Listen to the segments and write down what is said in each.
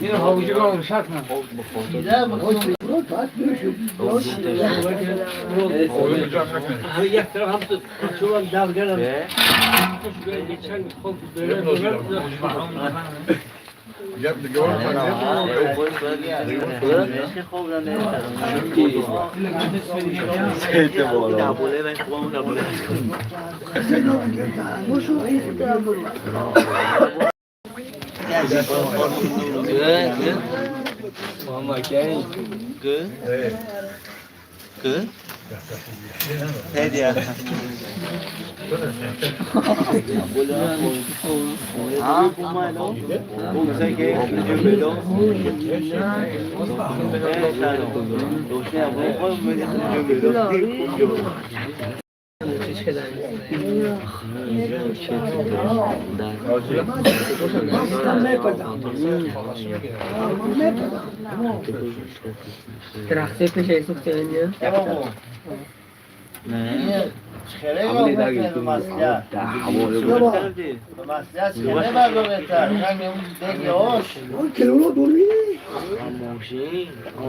Yine havucu kalmış atma. Cứ thế đi à cũng mai đó cũng xây cái về đó đồ xe với có về đó Trakse peşe soktuğunca. Ne? Hamle daha götürdüm. Masya çene bago betar. Kamyon degiyor. Kilolu durmuyor.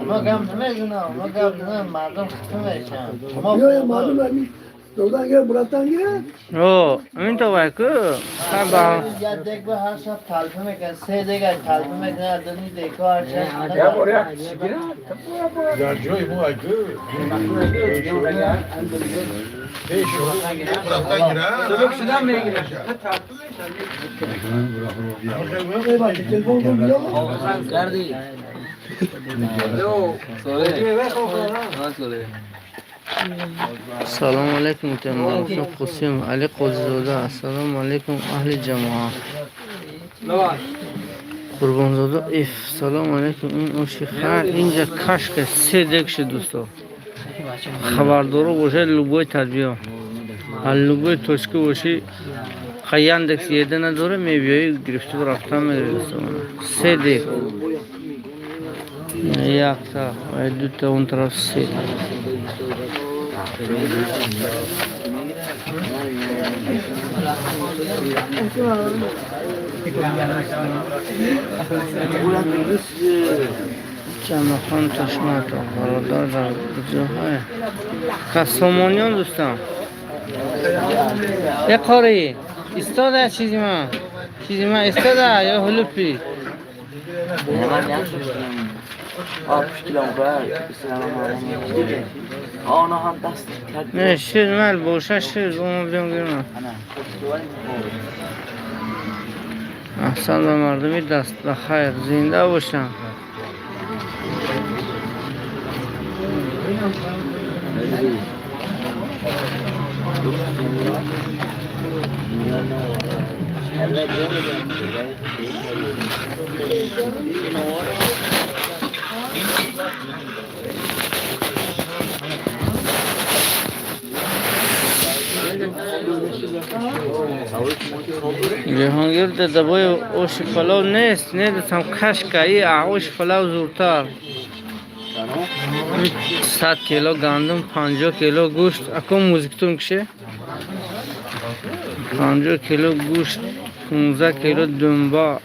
Ona gamsın ona gamsın madem kısmı Yok ya malum vermiş. Yoldan gel, Murat'tan gel. O, emin tabii ki. Sabah. Ya dekho her şey talfı mekan, se dega talfı mekan adını dekho her şey. Ya oraya ya joy bu ay gı. Murat'tan gir ha. Çocuk şuradan mı girer? Telefon durmuyor mu? Nerede? Yok. Söyle. Assalomu alaykum muhtaram Qosim Ali Qo'zizoda. Assalomu alaykum ahli jamoa. Qurbonzoda if. Assalomu alaykum. In o'shi har inja kashka sedek shi do'stlar. Xabardori bo'sha любой tadbir. любой точка bo'shi Яндекс едина дора мебиёй гирифту рафтам мерасам. Sedek. Якта, дута он тарaf sedek. جمعخان تشمت برادر در جاهای قسمانیان دوستان یه کاری استاده چیزی من استاده یا هلوپی 60 kilometre İslam'a ona ham dast کرد. نه شیر مال باشه شیر اون بیام گیرم احسن به مردمی دست بخیر زنده باشن جهانگیر دبای اوش فلاو نیست ندیدم کشکایی اوش فلاو زورتر 100 کیلو گندم 50 کیلو گوشت اکو موزیکتون کشه 50 کیلو گوشت 15 کیلو دنبا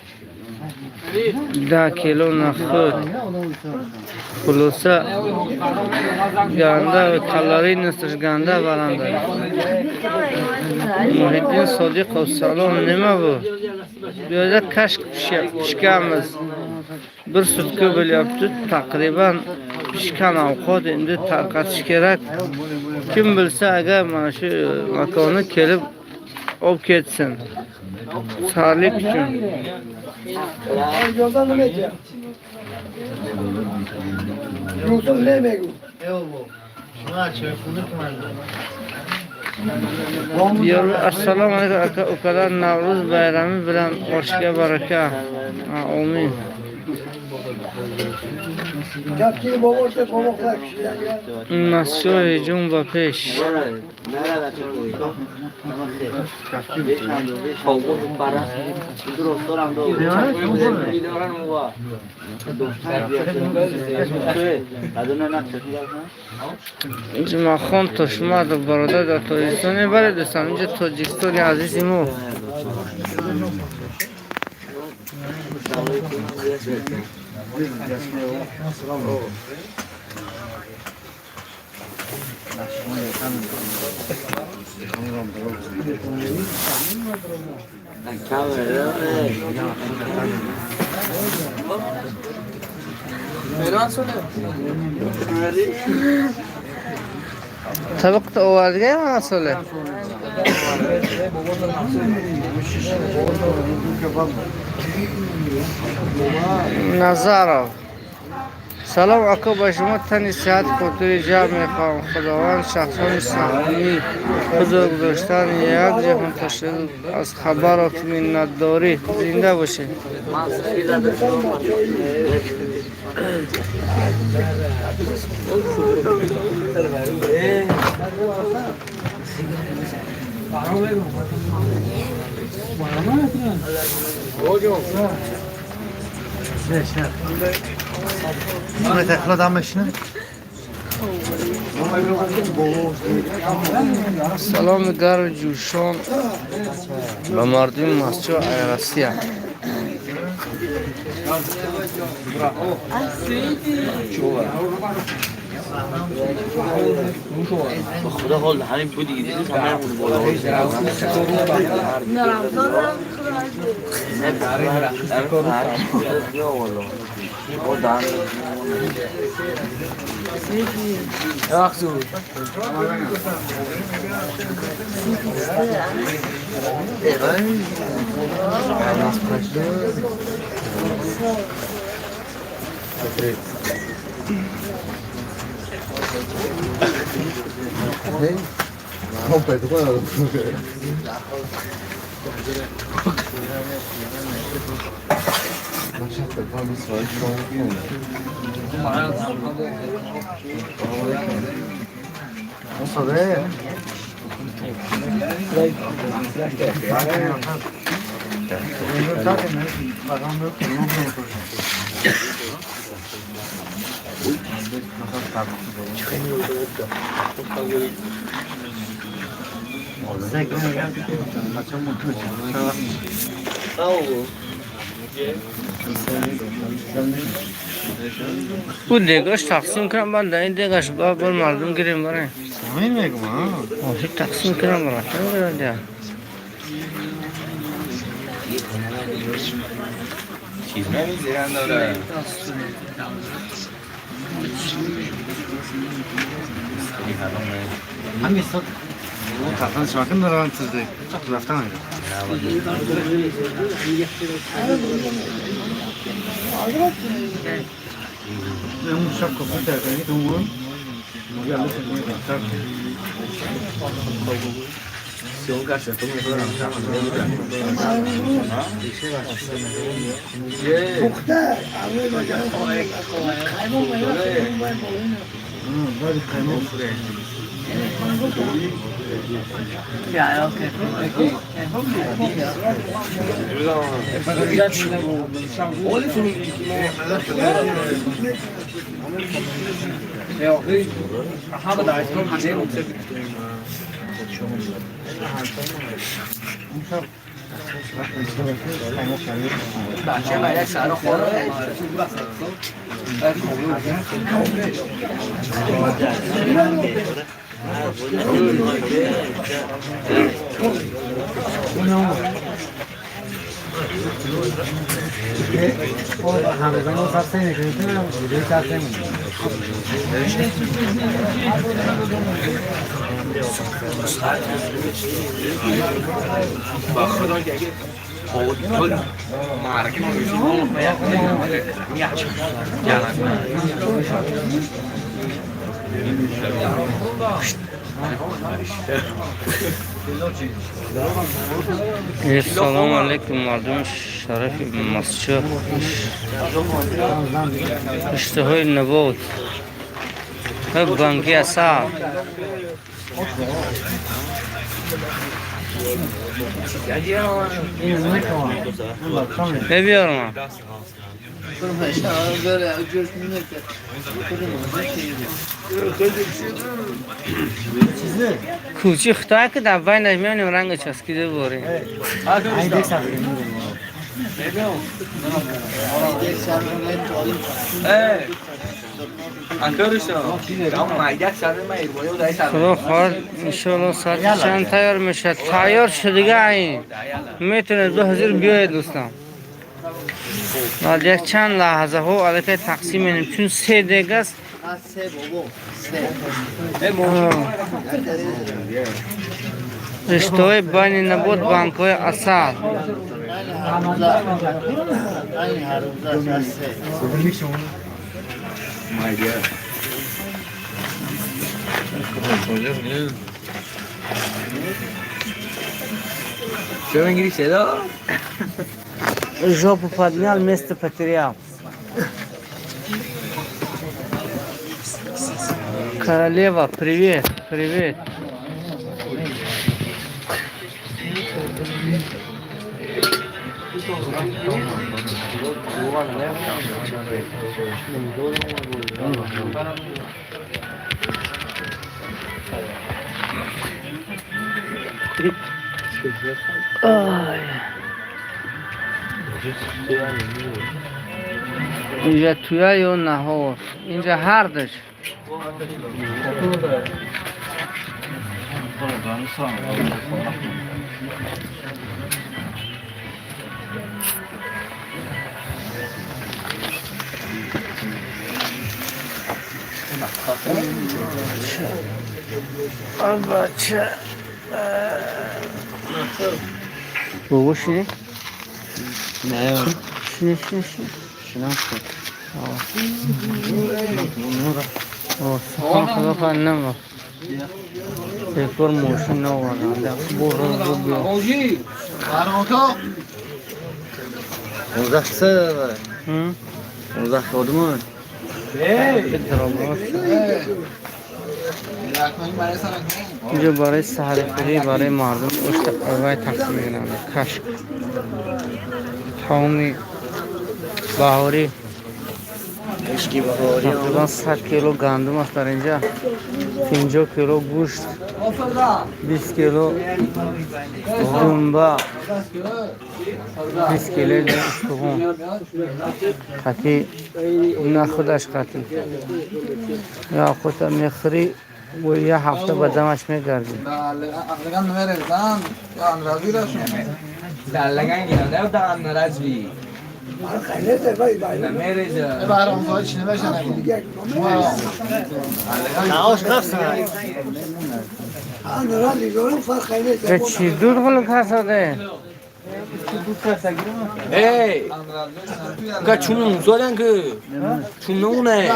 10 کیلو نخود خلاصه گنده و کالری نیستش گنده برنده محیدین صادق و سلام نمه بود بیاده کشک پشکمز bir sutka bo'lyapti taqriban pishgan ovqat endi tarqatish kerak kim bilsa agar mana shu makonni kelib olib ketsin sharlik uchun Yoldan mı geçeceğim? Yoksa ne yemek? Şunu aç, bunu kumarda. Diyor assalomu alaykum aka, ukalar Navruz bayrami bilan oshga baraka. Amin. Kapçıyı babası pamuklar kişiler ya. Nasıl jumba peş. Jumaxon Toshmadov barodar در تاجیکستان برای دوستان اینجا تاجیکستان عزیزیمو طبقت آوردگی مسئله نظارم سلام اکا با شما تنی صحت خاطر جمع میخوام خداوند شخصان سهمی خدا گذاشتن یک جهان تشکر از خبرات منت داری زنده باشه سلام گرم جوشان به مردم مسجد ایرسیه خدا حال همین بودی دیدی تمام بود بالا Bu degash taqsim کنم من در این degash بر مردم گیریم برای همین میگم ها آخه تقسیم کنم براتون برای چیز نمیزیرن داره همین صد اون تقریبا شمکن داره من تزده رفتن اینجا اون شب کفر ترکنی تو اون Si un calceto mi sono Pukhta. Assalomu alaykum mardum sharaf masjid. اشتهي النبات بانکی اصاب ببیارم کوچی خطا که در بین نمیانیم رنگ چسکیده باریم خدا خواهد انشاءالله ساعت چند تیار میشه تیار شدگه این میتونه 2000 بیاید دوستان بعد یک چند لحظه ها علیه تقسیم اینیم چون 3 دیگه است رشته بین نبود بانک های اصل Что в инглисе, да? жопу поднял, место потерял. Королева, привет, привет. Ой. اینجا تویا یا نهار اینجا هر دش بچه بابا شنی؟ نه شنی شنو شد سخن خدا فنم تکر موشن نوارده برو رو بیا 15 سه داره 15 خودمون اینجا برای سحر خوری برای مردم اشت قوای تقسیم کنند کشک تاومی بهاری اشکی بهاری تقریبا 100 کیلو گندم است در اینجا 50 کیلو گوشت 20 کیلو دنبه 20 کیلو استخون قطعی نه خودش قطعی یا خودت میخری و یه هفته به دمش میگردی چی دور خلق هسته ای که چون زدن که چون نونه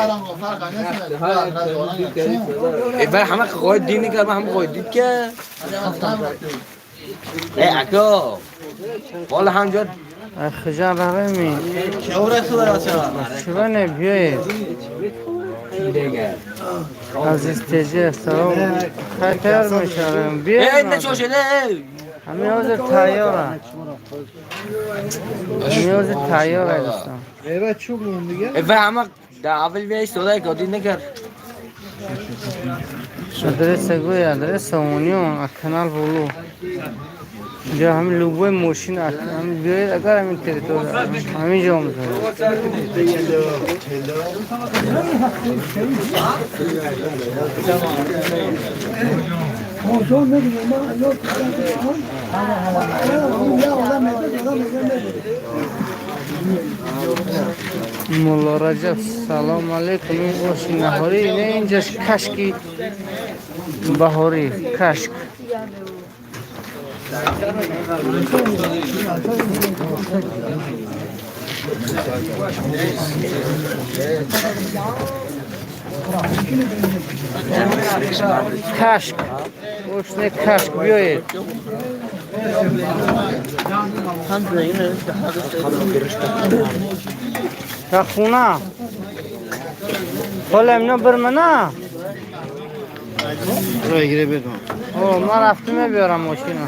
بر همه قاید دینی که همه قاید دید که ای اکا والا همجا خجال رمی شما نبیایید از استیجه سلام خیلی میشارم بیایید همه حاضر تایاره همه حاضر تایاره دوستان Evet çok oldu ya. و همه در اول بیایی سودای که دید نکرد آدرس گوی آدرس اونیون کانال بولو اینجا همین لوگوی ماشین همین بیایید اگر همین تریتور همین جا میتونه Motor ne bileyim ben yok. Ya adam مولا رجب سلام علیکم این اوشی نهاری نه اینجاش کشکی بهاری کشک Kaşk. Boşuna kaşk büyüyor. Takuna. Kolemne bir mina. Buraya girebildim. O, man raftıma biyorum maşina.